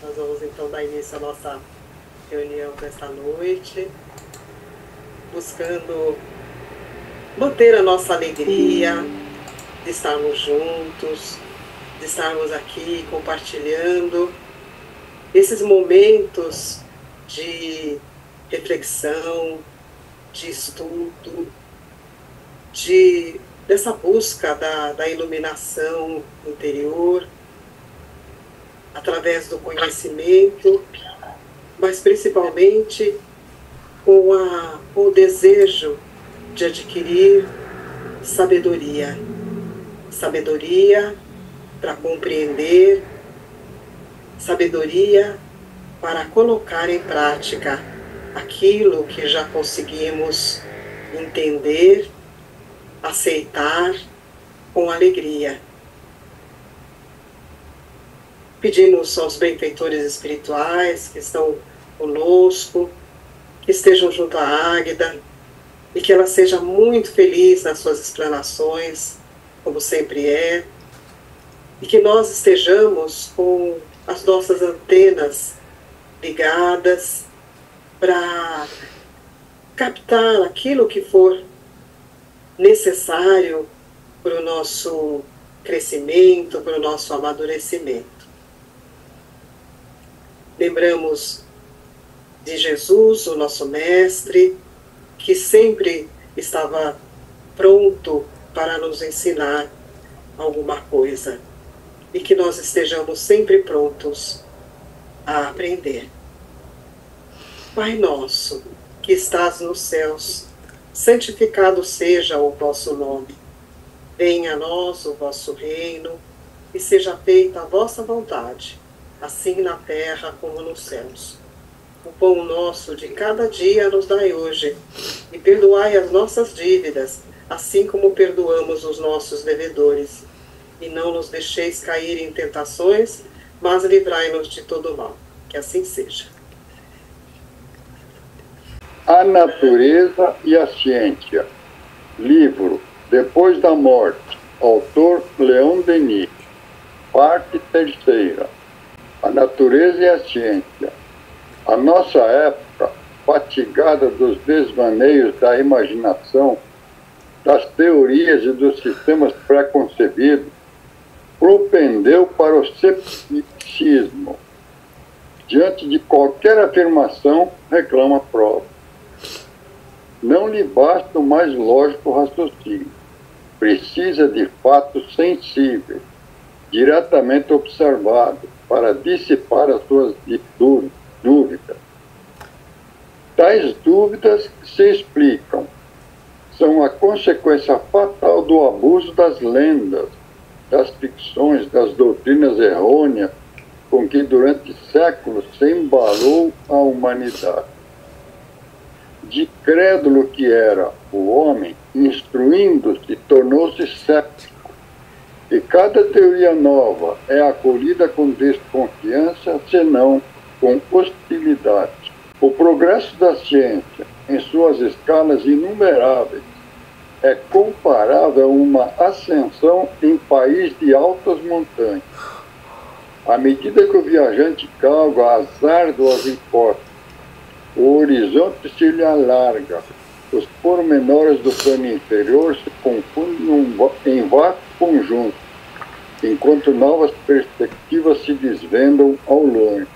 Nós vamos então dar início à nossa reunião desta noite, buscando manter a nossa alegria de estarmos juntos, de estarmos aqui compartilhando esses momentos de reflexão, de estudo, dessa busca da iluminação interior, através do conhecimento, mas principalmente com o desejo de adquirir sabedoria. Sabedoria para compreender, sabedoria para colocar em prática aquilo que já conseguimos entender, aceitar com alegria. Pedimos aos benfeitores espirituais que estão conosco, que estejam junto à Águida e que ela seja muito feliz nas suas explanações, como sempre é, e que nós estejamos com as nossas antenas ligadas para captar aquilo que for necessário para o nosso crescimento, para o nosso amadurecimento. Lembramos de Jesus, o nosso mestre, que sempre estava pronto para nos ensinar alguma coisa e que nós estejamos sempre prontos a aprender. Pai nosso, que estás nos céus, santificado seja o vosso nome. Venha a nós o vosso reino e seja feita a vossa vontade, assim na terra como nos céus. O pão nosso de cada dia nos dai hoje, e perdoai as nossas dívidas, assim como perdoamos os nossos devedores. E não nos deixeis cair em tentações, mas livrai-nos de todo mal. Que assim seja. A Natureza e a Ciência. Livro Depois da Morte. Autor Leon Denis. Parte terceira. A Natureza e a Ciência. A nossa época, fatigada dos desvaneios da imaginação, das teorias e dos sistemas pré-concebidos, propendeu para o cepticismo. Diante de qualquer afirmação, reclama prova. Não lhe basta o mais lógico raciocínio. Precisa de fatos sensíveis, diretamente observados, para dissipar as suas dúvidas. Tais dúvidas se explicam. São a consequência fatal do abuso das lendas, das ficções, das doutrinas errôneas com que durante séculos se embalou a humanidade. De crédulo que era o homem, instruindo-se, tornou-se cético. E cada teoria nova é acolhida com desconfiança, senão com hostilidade. O progresso da ciência, em suas escalas inumeráveis, é comparável a uma ascensão em país de altas montanhas. À medida que o viajante galga as árduas encostas, o horizonte se lhe alarga, os pormenores do plano inferior se confundem em vasto conjunto, enquanto novas perspectivas se desvendam ao longe.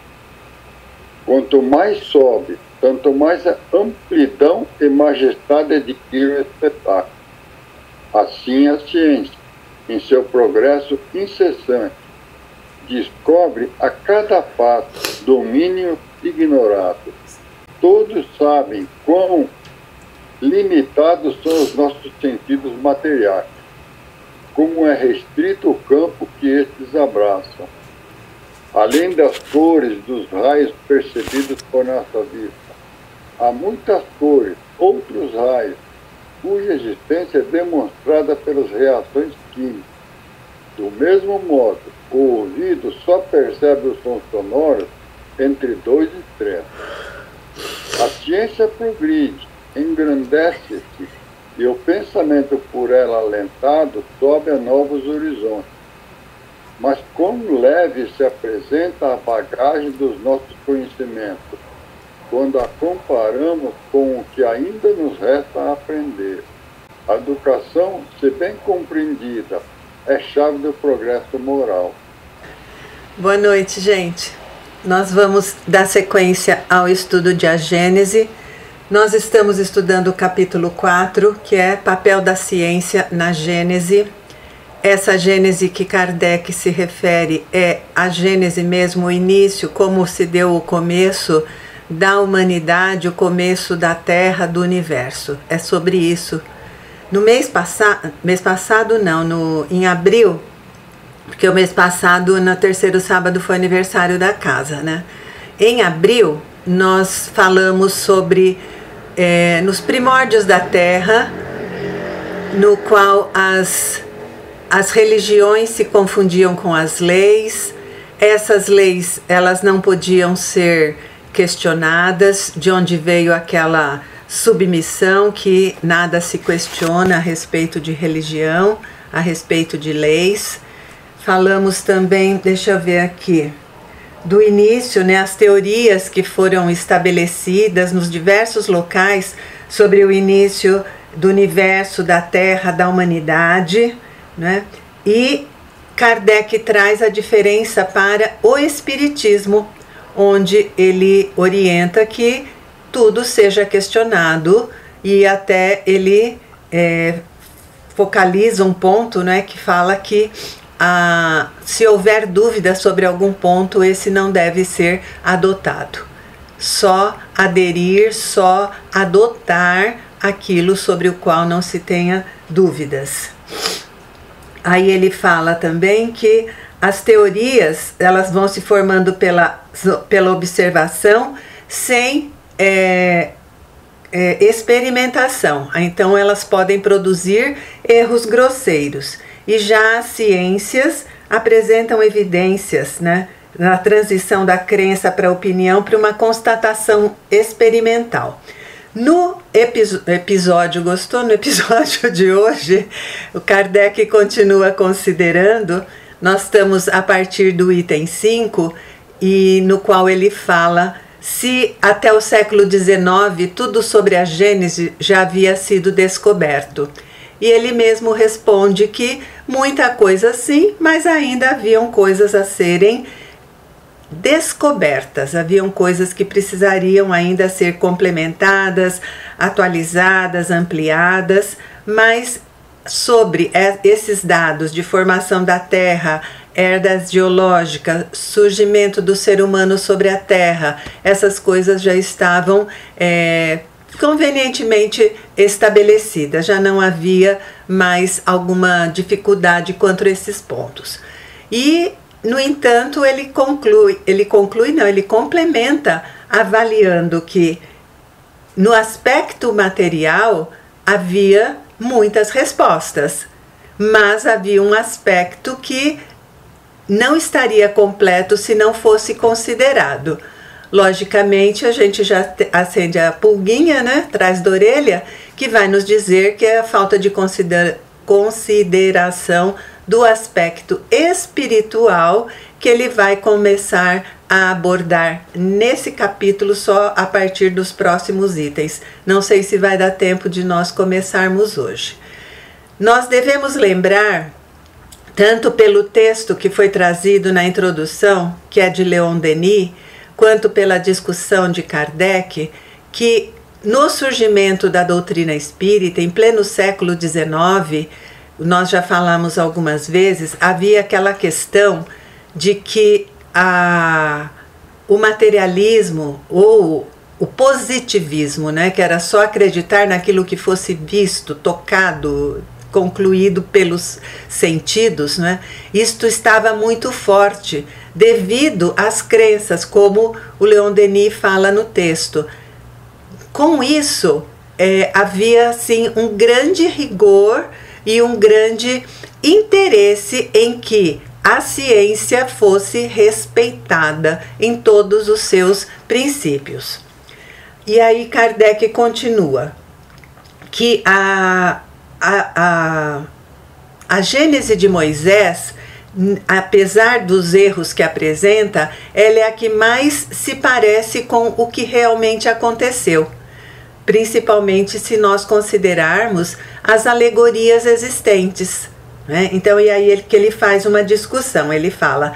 Quanto mais sobe, tanto mais a amplidão e majestade adquire o espetáculo. Assim a ciência, em seu progresso incessante, descobre a cada passo domínio ignorado. Todos sabem quão limitados são os nossos sentidos materiais, como é restrito o campo que estes abraçam. Além das cores dos raios percebidos por nossa vista, há muitas cores, outros raios, cuja existência é demonstrada pelas reações químicas. Do mesmo modo, o ouvido só percebe os sons sonoros entre 2 e 3. A ciência progride, engrandece-se, e o pensamento por ela alentado sobe a novos horizontes. mas quão leve se apresenta a bagagem dos nossos conhecimentos, quando a comparamos com o que ainda nos resta aprender. A educação, se bem compreendida, é chave do progresso moral. Boa noite, gente. Nós vamos dar sequência ao estudo de A Gênese. Nós estamos estudando o capítulo 4, que é Papel da Ciência na Gênese. Essa Gênese que Kardec se refere é a Gênese mesmo, o início, como se deu o começo da humanidade, o começo da Terra, do universo. É sobre isso. No mês passado não, em abril, porque o mês passado, no terceiro sábado, foi aniversário da casa, né? Em abril, nós falamos sobre, nos primórdios da Terra, no qual as religiões se confundiam com as leis. Essas leis, elas não podiam ser questionadas, de onde veio aquela submissão que nada se questiona a respeito de religião, a respeito de leis. Falamos também, deixa eu ver aqui, do início, né, as teorias que foram estabelecidas nos diversos locais sobre o início do universo, da Terra, da humanidade, né? E Kardec traz a diferença para o Espiritismo, onde ele orienta que tudo seja questionado, e até ele focaliza um ponto, né, que fala que se houver dúvida sobre algum ponto, esse não deve ser adotado. Só aderir, só adotar aquilo sobre o qual não se tenha dúvidas. Aí ele fala também que as teorias, elas vão se formando pela observação, sem experimentação. Então elas podem produzir erros grosseiros. E já as ciências apresentam evidências, né, na transição da crença para a opinião, para uma constatação experimental. No episódio, gostou? No episódio de hoje, o Kardec continua considerando, nós estamos a partir do item 5, e no qual ele fala se até o século XIX tudo sobre a Gênese já havia sido descoberto. E ele mesmo responde que muita coisa sim, mas ainda haviam coisas a serem descobertas, haviam coisas que precisariam ainda ser complementadas, atualizadas, ampliadas, mas sobre esses dados de formação da Terra, eras geológicas, surgimento do ser humano sobre a Terra, essas coisas já estavam convenientemente estabelecida, já não havia mais alguma dificuldade quanto a esses pontos. E, no entanto, ele complementa avaliando que no aspecto material havia muitas respostas, mas havia um aspecto que não estaria completo se não fosse considerado. Logicamente, a gente já acende a pulguinha, né, atrás da orelha, que vai nos dizer que é a falta de consideração do aspecto espiritual que ele vai começar a abordar nesse capítulo só a partir dos próximos itens. Não sei se vai dar tempo de nós começarmos hoje. Nós devemos lembrar, tanto pelo texto que foi trazido na introdução, que é de Leon Denis, quanto pela discussão de Kardec, que no surgimento da doutrina espírita, em pleno século XIX, nós já falamos algumas vezes, havia aquela questão de que o materialismo ou o positivismo, né, que era só acreditar naquilo que fosse visto, tocado, concluído pelos sentidos, né, isto estava muito forte, devido às crenças, como o Leon Denis fala no texto. Com isso, havia sim um grande rigor e um grande interesse em que a ciência fosse respeitada em todos os seus princípios. E aí Kardec continua que a Gênese de Moisés apesar dos erros que apresenta, ela é a que mais se parece com o que realmente aconteceu, principalmente se nós considerarmos as alegorias existentes, né? Então, e aí que ele faz uma discussão, ele fala,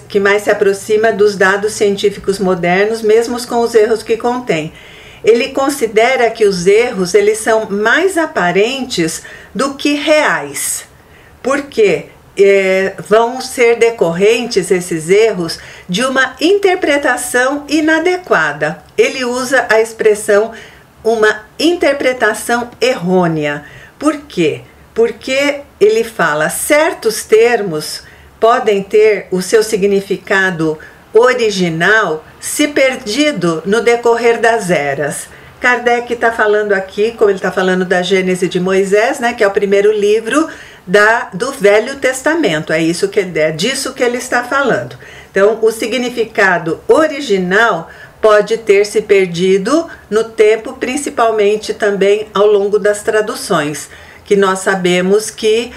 que mais se aproxima dos dados científicos modernos, mesmo com os erros que contém. Ele considera que os erros, eles são mais aparentes do que reais, porque vão ser decorrentes, esses erros, de uma interpretação inadequada. Ele usa a expressão uma interpretação errônea. Por quê? Porque ele fala, certos termos podem ter o seu significado original se perdido no decorrer das eras. Kardec está falando aqui, como ele está falando da Gênese de Moisés, né, que é o primeiro livro do Velho Testamento, disso que ele está falando. Então, o significado original pode ter se perdido no tempo, principalmente também ao longo das traduções, que nós sabemos que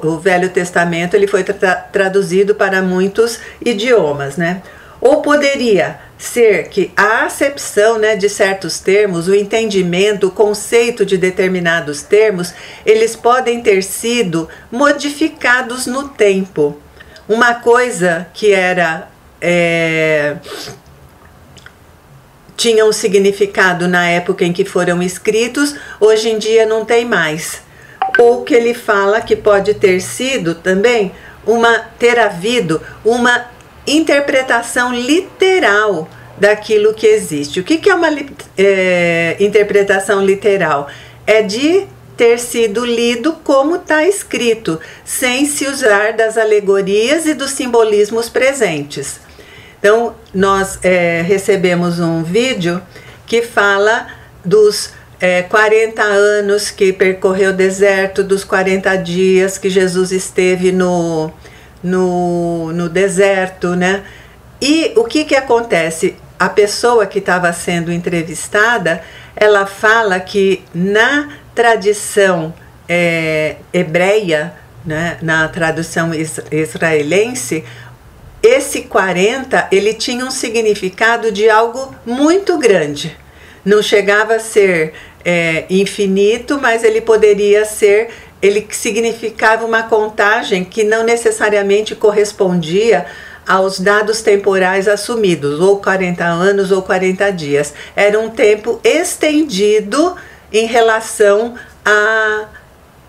o Velho Testamento ele foi traduzido para muitos idiomas, né? Ou poderia ser que a acepção, né, de certos termos, o entendimento, o conceito de determinados termos, eles podem ter sido modificados no tempo. Uma coisa que tinha um significado na época em que foram escritos, hoje em dia não tem mais. Ou que ele fala que pode ter sido também ter havido uma interpretação literal daquilo que existe. O que é uma interpretação literal? É de ter sido lido como está escrito, sem se usar das alegorias e dos simbolismos presentes. Então, nós recebemos um vídeo que fala dos 40 anos que percorreu o deserto, dos 40 dias que Jesus esteve no deserto, né? E o que acontece? A pessoa que estava sendo entrevistada, ela fala que na tradição hebreia, né, na tradução israelense, esse 40, ele tinha um significado de algo muito grande. Não chegava a ser infinito, mas ele poderia ser, ele significava uma contagem que não necessariamente correspondia aos dados temporais assumidos, ou 40 anos ou 40 dias. Era um tempo estendido em relação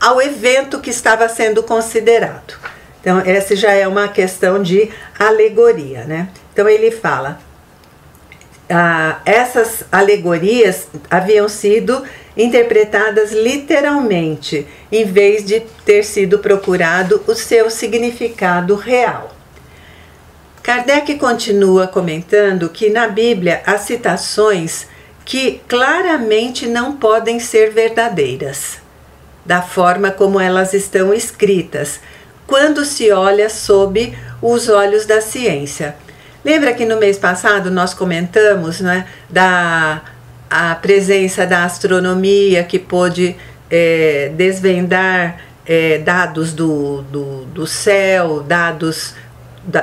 ao evento que estava sendo considerado. Então, essa já é uma questão de alegoria, né? Então, ele fala, essas alegorias haviam sido interpretadas literalmente, em vez de ter sido procurado o seu significado real. Kardec continua comentando que na Bíblia há citações que claramente não podem ser verdadeiras, da forma como elas estão escritas, quando se olha sob os olhos da ciência. Lembra que no mês passado nós comentamos, né, a presença da astronomia que pôde desvendar dados do céu, dados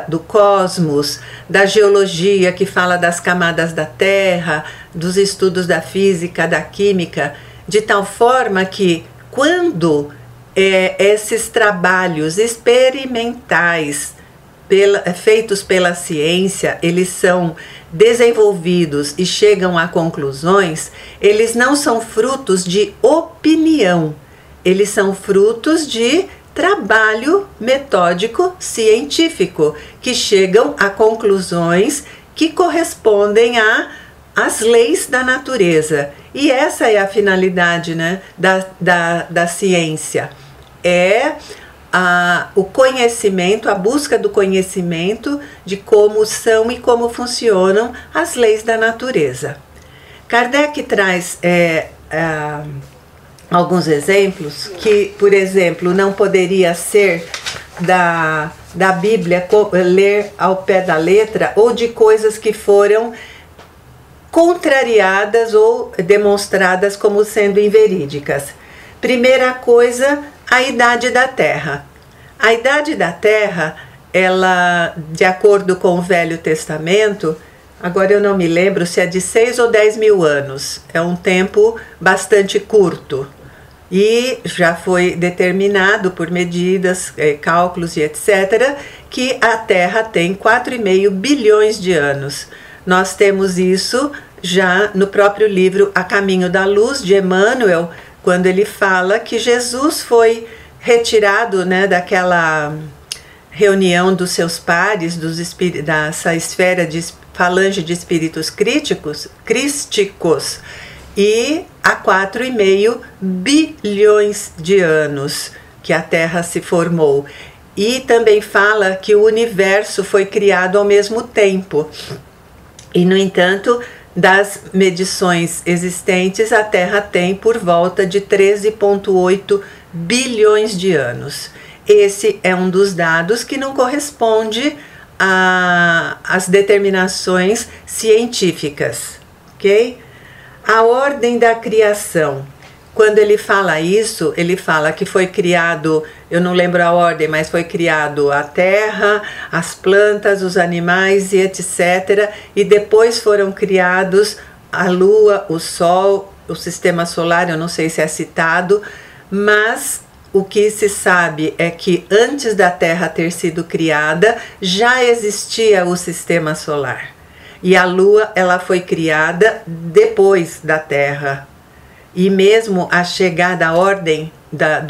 do cosmos, da geologia que fala das camadas da Terra, dos estudos da física, da química, de tal forma que quando esses trabalhos experimentais feitos pela ciência, eles são desenvolvidos e chegam a conclusões, eles não são frutos de opinião, eles são frutos de trabalho metódico científico, que chegam a conclusões que correspondem às leis da natureza. E essa é a finalidade, né, da ciência. O conhecimento, a busca do conhecimento de como são e como funcionam as leis da natureza. Kardec traz alguns exemplos que, por exemplo, não poderia ser da Bíblia ler ao pé da letra, ou de coisas que foram contrariadas ou demonstradas como sendo inverídicas. Primeira coisa, a idade da Terra. A idade da Terra, ela, de acordo com o Velho Testamento, agora eu não me lembro se é de 6 ou 10 mil anos. É um tempo bastante curto. E já foi determinado por medidas, cálculos e etc., que a Terra tem 4,5 bilhões de anos. Nós temos isso já no próprio livro A Caminho da Luz, de Emmanuel, quando ele fala que Jesus foi retirado, né, daquela reunião dos seus pares, dessa esfera de falange de espíritos crísticos, e há 4,5 bilhões de anos que a Terra se formou. E também fala que o universo foi criado ao mesmo tempo. E, no entanto, das medições existentes, a Terra tem por volta de 13,8 bilhões de anos. Esse é um dos dados que não corresponde às determinações científicas, ok? A ordem da criação. Quando ele fala isso, ele fala que foi criado, eu não lembro a ordem, mas foi criado a terra, as plantas, os animais e etc. E depois foram criados a lua, o sol, o sistema solar, eu não sei se é citado, mas o que se sabe é que antes da Terra ter sido criada, já existia o sistema solar. E a Lua, ela foi criada depois da Terra. E mesmo a chegada à ordem da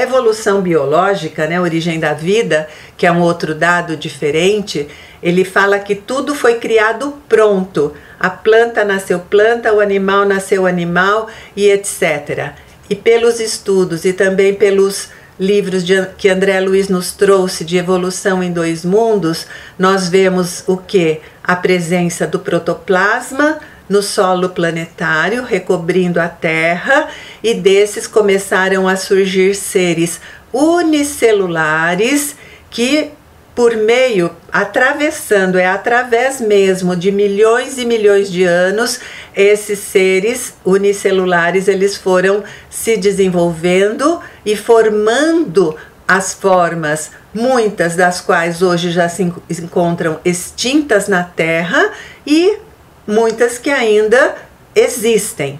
evolução biológica, né, a origem da vida, que é um outro dado diferente, ele fala que tudo foi criado pronto. A planta nasceu planta, o animal nasceu animal e etc. E pelos estudos e também pelos livros que André Luiz nos trouxe de Evolução em Dois Mundos, nós vemos o quê? A presença do protoplasma no solo planetário, recobrindo a Terra, e desses começaram a surgir seres unicelulares que, por meio, através mesmo de milhões e milhões de anos, esses seres unicelulares, eles foram se desenvolvendo e formando as formas, muitas das quais hoje já se encontram extintas na Terra e muitas que ainda existem.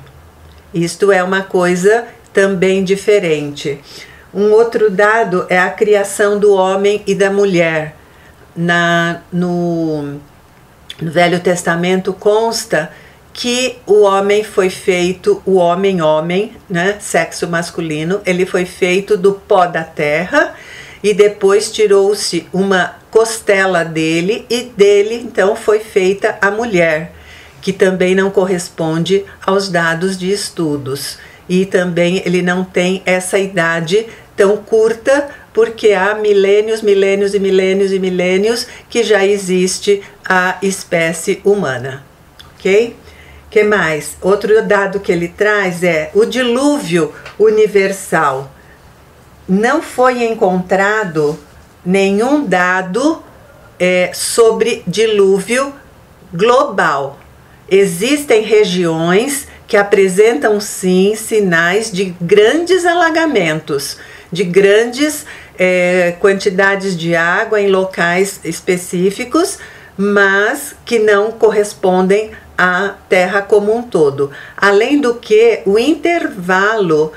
Isto é uma coisa também diferente. Um outro dado é a criação do homem e da mulher. No Velho Testamento consta que o homem foi feito, o homem, né, sexo masculino, ele foi feito do pó da terra e depois tirou-se uma costela dele e dele então foi feita a mulher, que também não corresponde aos dados de estudos. E também ele não tem essa idade tão curta, porque há milênios e milênios que já existe a espécie humana, ok? Que mais? Outro dado que ele traz é o dilúvio universal. Não foi encontrado nenhum dado sobre dilúvio global. Existem regiões que apresentam sim sinais de grandes alagamentos, de grandes quantidades de água em locais específicos, mas que não correspondem à Terra como um todo. Além do que, o intervalo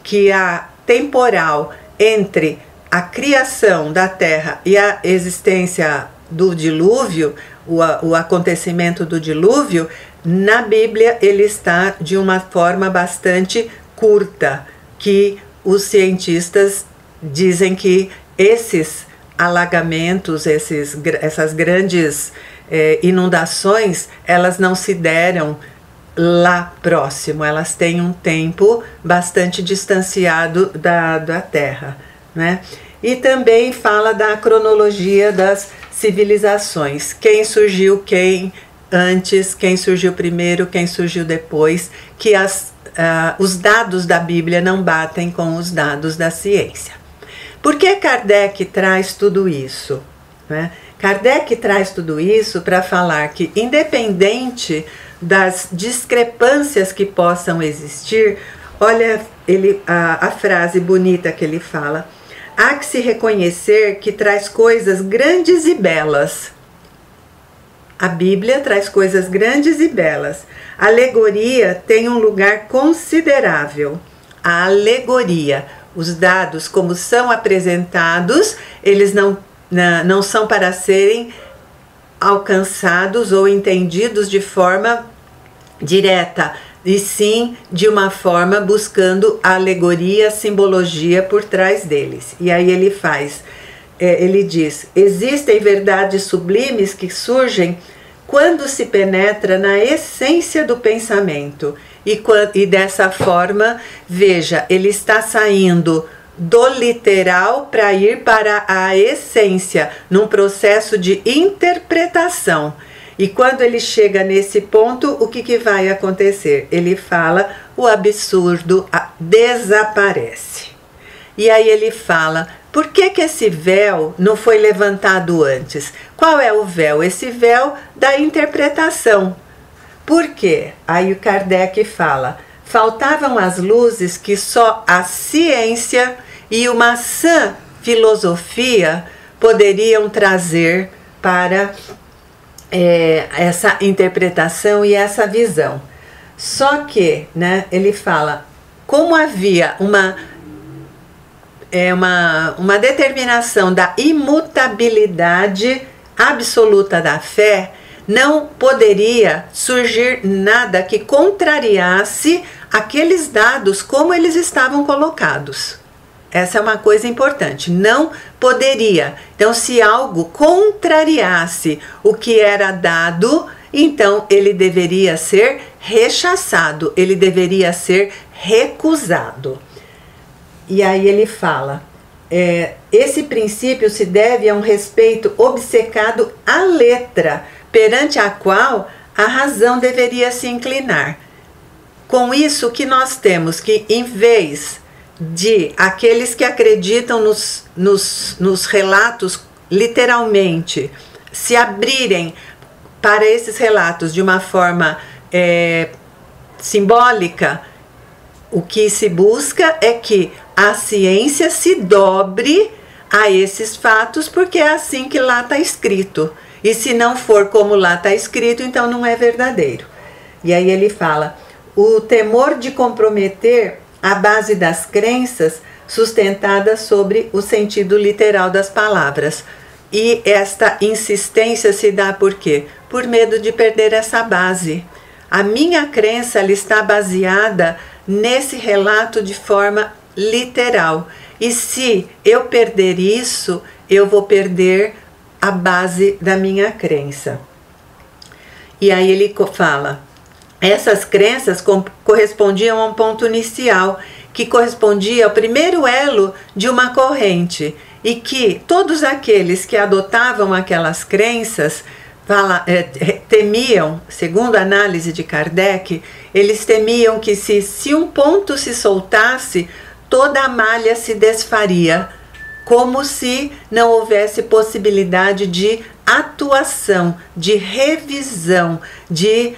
que há temporal entre a criação da Terra e a existência do dilúvio, o acontecimento do dilúvio, na Bíblia ele está de uma forma bastante curta, que os cientistas dizem que esses alagamentos, essas grandes inundações, elas não se deram lá próximo, elas têm um tempo bastante distanciado da Terra, né? E também fala da cronologia das civilizações, quem surgiu, quem antes, quem surgiu primeiro, quem surgiu depois, que os dados da Bíblia não batem com os dados da ciência. Por que Kardec traz tudo isso, né? Kardec traz tudo isso para falar que, independente das discrepâncias que possam existir, Olha a frase bonita que ele fala. Há que se reconhecer que traz coisas grandes e belas. A Bíblia traz coisas grandes e belas. A alegoria tem um lugar considerável. A alegoria, os dados como são apresentados, eles não são para serem alcançados ou entendidos de forma direta, e sim de uma forma buscando a alegoria, a simbologia por trás deles. E aí ele diz, existem verdades sublimes que surgem quando se penetra na essência do pensamento. E dessa forma, veja, ele está saindo do literal para ir para a essência, num processo de interpretação. E quando ele chega nesse ponto, o que vai acontecer? Ele fala, o absurdo desaparece. E aí ele fala, por que esse véu não foi levantado antes? Qual é o véu? Esse véu da interpretação. Por quê? Aí o Kardec fala, faltavam as luzes que só a ciência e uma sã filosofia poderiam trazer para essa interpretação e essa visão. Só que, né, ele fala, como havia uma determinação da imutabilidade absoluta da fé, não poderia surgir nada que contrariasse aqueles dados como eles estavam colocados. Essa é uma coisa importante, não poderia. Então, se algo contrariasse o que era dado, então ele deveria ser rechaçado, ele deveria ser recusado. E aí ele fala, esse princípio se deve a um respeito obcecado à letra, perante a qual a razão deveria se inclinar. Com isso, que nós temos que, em vez de aqueles que acreditam nos relatos literalmente, se abrirem para esses relatos de uma forma simbólica, o que se busca é que a ciência se dobre a esses fatos, porque é assim que lá está escrito. E se não for como lá está escrito, então não é verdadeiro. E aí ele fala, o temor de comprometer a base das crenças sustentadas sobre o sentido literal das palavras. E esta insistência se dá por quê? Por medo de perder essa base. A minha crença ela está baseada nesse relato de forma literal. E se eu perder isso, eu vou perder a base da minha crença. E aí ele fala, essas crenças correspondiam a um ponto inicial, que correspondia ao primeiro elo de uma corrente, e que todos aqueles que adotavam aquelas crenças temiam, segundo a análise de Kardec, eles temiam que se um ponto se soltasse, toda a malha se desfaria, como se não houvesse possibilidade de atuação, de revisão, de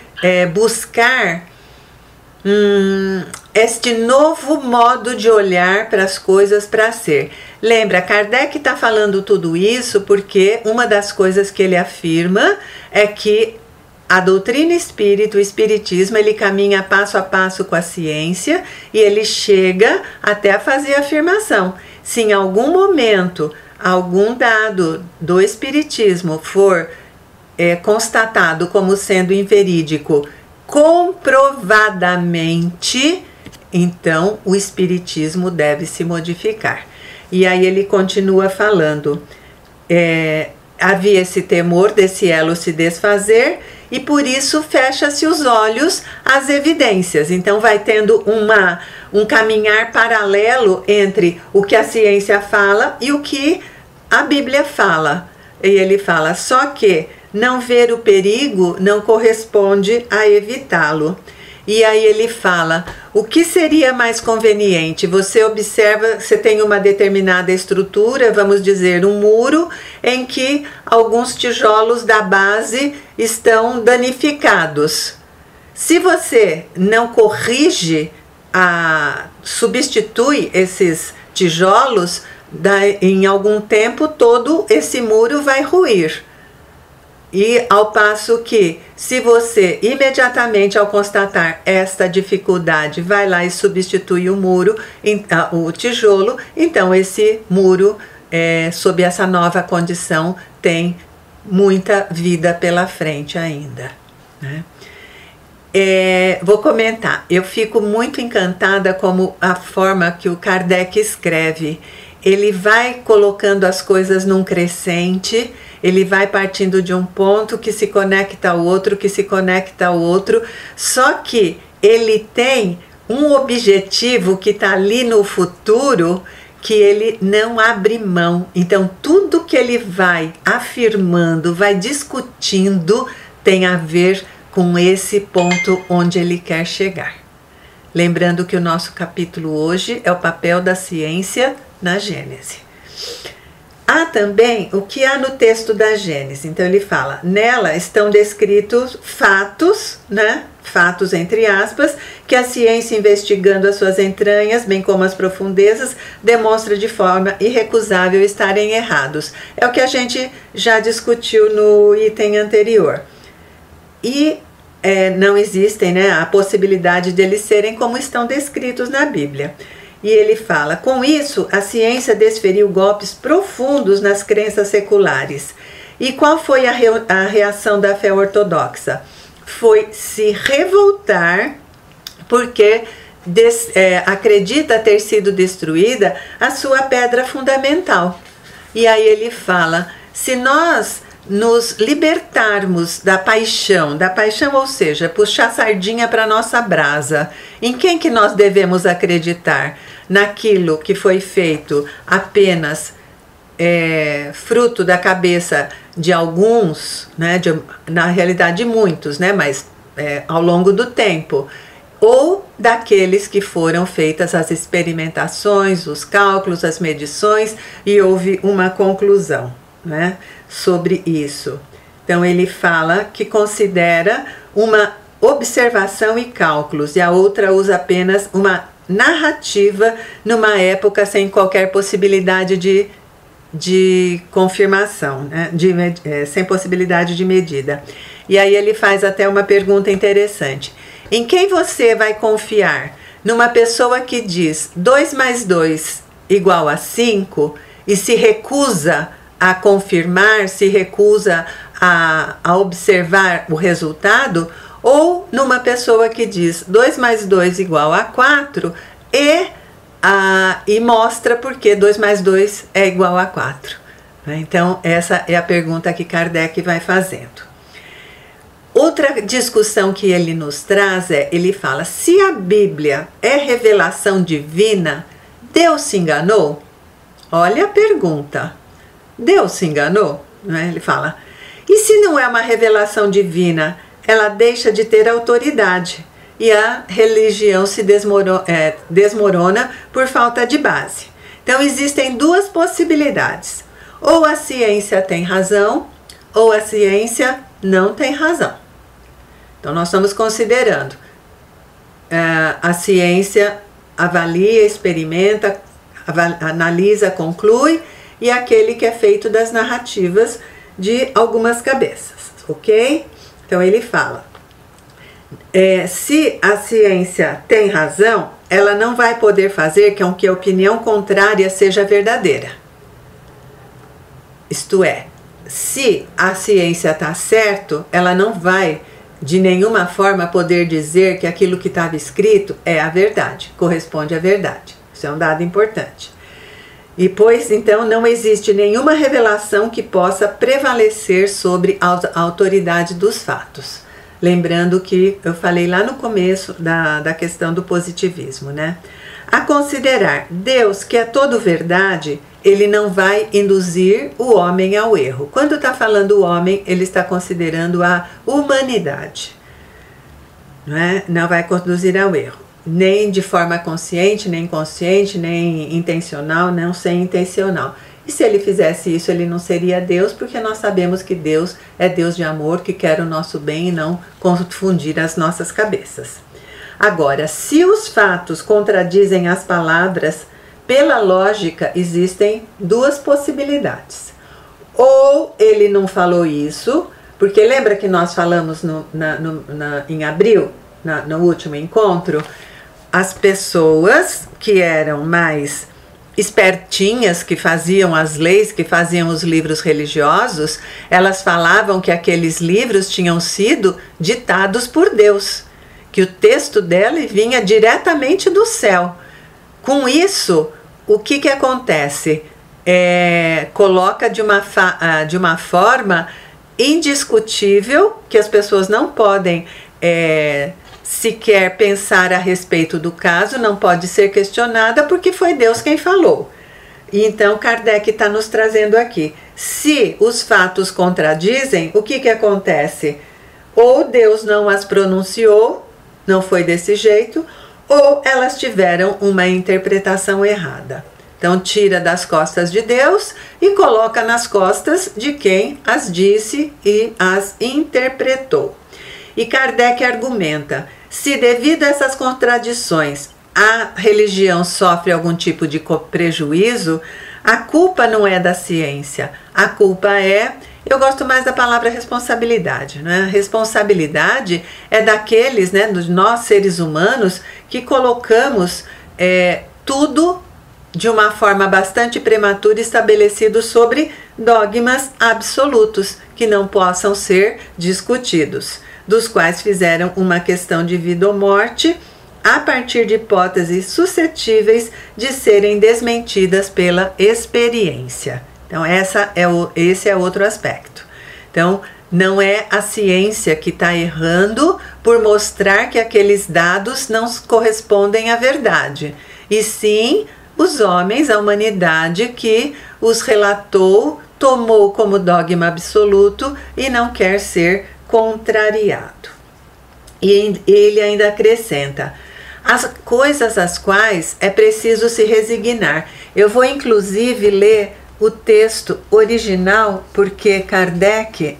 buscar este novo modo de olhar para as coisas para ser. Lembra, Kardec está falando tudo isso porque uma das coisas que ele afirma é que a doutrina espírita, o espiritismo, ele caminha passo a passo com a ciência e ele chega até a fazer a afirmação. Se em algum momento algum dado do espiritismo for constatado como sendo inverídico comprovadamente, então o espiritismo deve se modificar. E aí ele continua falando, havia esse temor desse elo se desfazer e por isso fecha-se os olhos às evidências. Então vai tendo um caminhar paralelo entre o que a ciência fala e o que a Bíblia fala. E ele fala, só que não ver o perigo não corresponde a evitá-lo. E aí ele fala, o que seria mais conveniente? Você observa, você tem uma determinada estrutura, vamos dizer, um muro, em que alguns tijolos da base estão danificados. Se você não corrige substitui esses tijolos, em algum tempo todo esse muro vai ruir. E ao passo que, se você imediatamente ao constatar esta dificuldade vai lá e substitui o muro, o tijolo, então esse muro, sob essa nova condição, tem muita vida pela frente ainda, né? Vou comentar, eu fico muito encantada como a forma que o Kardec escreve. Ele vai colocando as coisas num crescente, ele vai partindo de um ponto que se conecta ao outro, que se conecta ao outro, só que ele tem um objetivo que está ali no futuro, que ele não abre mão. Então tudo que ele vai afirmando, vai discutindo, tem a ver com esse ponto onde ele quer chegar. Lembrando que o nosso capítulo hoje é o papel da ciência na Gênese. Há também o que há no texto da Gênese. Então ele fala, nela estão descritos fatos, né? Fatos entre aspas, que a ciência, investigando as suas entranhas, bem como as profundezas, demonstra de forma irrecusável estarem errados. É o que a gente já discutiu no item anterior. E não existem, né, a possibilidade de eles serem como estão descritos na Bíblia. E ele fala, com isso, a ciência desferiu golpes profundos nas crenças seculares. E qual foi a reação da fé ortodoxa? Foi se revoltar, porque acredita ter sido destruída a sua pedra fundamental. E aí ele fala, se nós nos libertarmos da paixão, ou seja, puxar sardinha para nossa brasa, em quem que nós devemos acreditar? Naquilo que foi feito apenas fruto da cabeça de alguns, né, na realidade de muitos, né, mas ao longo do tempo, ou daqueles que foram feitas as experimentações, os cálculos, as medições, e houve uma conclusão, né, sobre isso. Então ele fala que considera uma observação e cálculos, e a outra usa apenas uma narrativa numa época sem qualquer possibilidade de confirmação, né? Sem possibilidade de medida. E aí ele faz até uma pergunta interessante. Em quem você vai confiar? Numa pessoa que diz 2 mais 2 igual a 5 e se recusa a confirmar, se recusa a observar o resultado, ou numa pessoa que diz 2 mais 2 igual a 4 e mostra porque 2 mais 2 é igual a 4. Então essa é a pergunta que Kardec vai fazendo. Outra discussão que ele nos traz ele fala, se a Bíblia é revelação divina, Deus se enganou? Olha a pergunta. Deus se enganou? Né? Ele fala, e se não é uma revelação divina, ela deixa de ter autoridade e a religião se desmorona por falta de base. Então existem duas possibilidades, ou a ciência tem razão, ou a ciência não tem razão. Então nós estamos considerando a ciência avalia, experimenta, analisa, conclui, e aquele que é feito das narrativas de algumas cabeças, ok? Então ele fala, se a ciência tem razão, ela não vai poder fazer com que a opinião contrária seja verdadeira. Isto é, se a ciência está certo, ela não vai de nenhuma forma poder dizer que aquilo que estava escrito é a verdade, corresponde à verdade. Isso é um dado importante. E pois, então, não existe nenhuma revelação que possa prevalecer sobre a autoridade dos fatos. Lembrando que eu falei lá no começo da questão do positivismo, né? A considerar Deus, que é todo verdade, ele não vai induzir o homem ao erro. Quando está falando o homem, ele está considerando a humanidade. Não vai conduzir ao erro. Nem de forma consciente, nem inconsciente, nem intencional, não sem intencional. E se ele fizesse isso, ele não seria Deus, porque nós sabemos que Deus é Deus de amor, que quer o nosso bem e não confundir as nossas cabeças. Agora, se os fatos contradizem as palavras, pela lógica existem duas possibilidades. Ou ele não falou isso, porque lembra que nós falamos em abril, no último encontro, as pessoas que eram mais espertinhas, que faziam as leis, que faziam os livros religiosos, elas falavam que aqueles livros tinham sido ditados por Deus, que o texto dele vinha diretamente do céu. Com isso, o que acontece? Coloca de uma forma indiscutível que as pessoas não podem sequer pensar a respeito do caso, não pode ser questionada porque foi Deus quem falou. Então Kardec está nos trazendo aqui, se os fatos contradizem, o que acontece? Ou Deus não as pronunciou, não foi desse jeito, ou elas tiveram uma interpretação errada. Então tira das costas de Deus e coloca nas costas de quem as disse e as interpretou. E Kardec argumenta, se devido a essas contradições a religião sofre algum tipo de prejuízo, a culpa não é da ciência, a culpa eu gosto mais da palavra responsabilidade, né? Responsabilidade é daqueles, né, dos nós seres humanos, que colocamos tudo de uma forma bastante prematura estabelecido sobre dogmas absolutos que não possam ser discutidos, dos quais fizeram uma questão de vida ou morte a partir de hipóteses suscetíveis de serem desmentidas pela experiência. Então esse é outro aspecto. Então não é a ciência que está errando por mostrar que aqueles dados não correspondem à verdade, e sim os homens, a humanidade que os relatou, tomou como dogma absoluto e não quer ser contrariado. E ele ainda acrescenta, as coisas às quais é preciso se resignar. Eu vou inclusive ler o texto original, porque Kardec,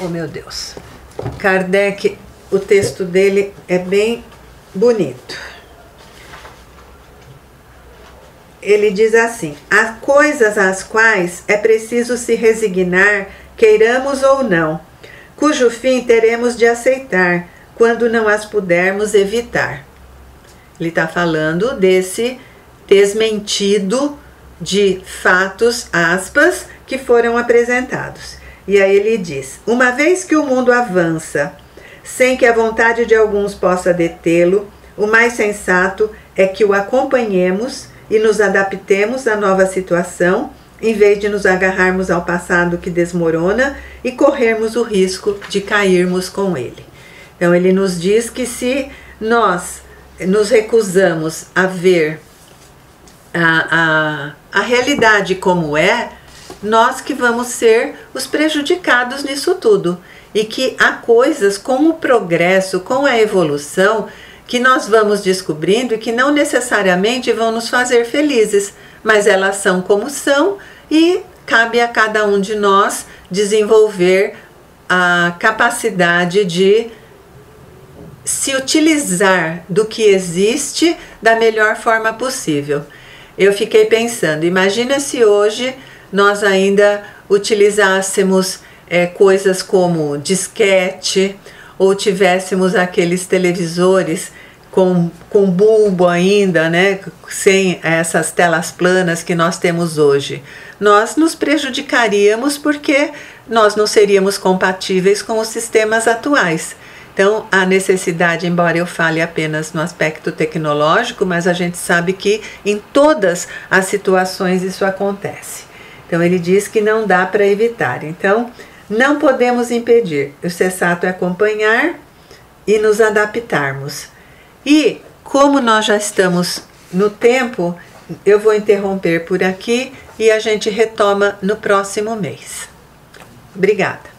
oh meu Deus, Kardec, o texto dele é bem bonito. Ele diz assim, há coisas às quais é preciso se resignar, queiramos ou não, cujo fim teremos de aceitar, quando não as pudermos evitar. Ele está falando desse desmentido de fatos, aspas, que foram apresentados. E aí ele diz, uma vez que o mundo avança, sem que a vontade de alguns possa detê-lo, o mais sensato é que o acompanhemos e nos adaptemos à nova situação, em vez de nos agarrarmos ao passado que desmorona e corrermos o risco de cairmos com ele. Então ele nos diz que se nós nos recusamos a ver a realidade como é, nós que vamos ser os prejudicados nisso tudo. E que há coisas com o progresso, com a evolução, que nós vamos descobrindo e que não necessariamente vão nos fazer felizes, mas elas são como são e cabe a cada um de nós desenvolver a capacidade de se utilizar do que existe da melhor forma possível. Eu fiquei pensando, imagina se hoje nós ainda utilizássemos coisas como disquete, ou tivéssemos aqueles televisores com bulbo ainda, né, sem essas telas planas que nós temos hoje. Nós nos prejudicaríamos porque nós não seríamos compatíveis com os sistemas atuais. Então, a necessidade, embora eu fale apenas no aspecto tecnológico, mas a gente sabe que em todas as situações isso acontece. Então, ele diz que não dá para evitar. Então, não podemos impedir. O sensato é acompanhar e nos adaptarmos. E, como nós já estamos no tempo, eu vou interromper por aqui e a gente retoma no próximo mês. Obrigada.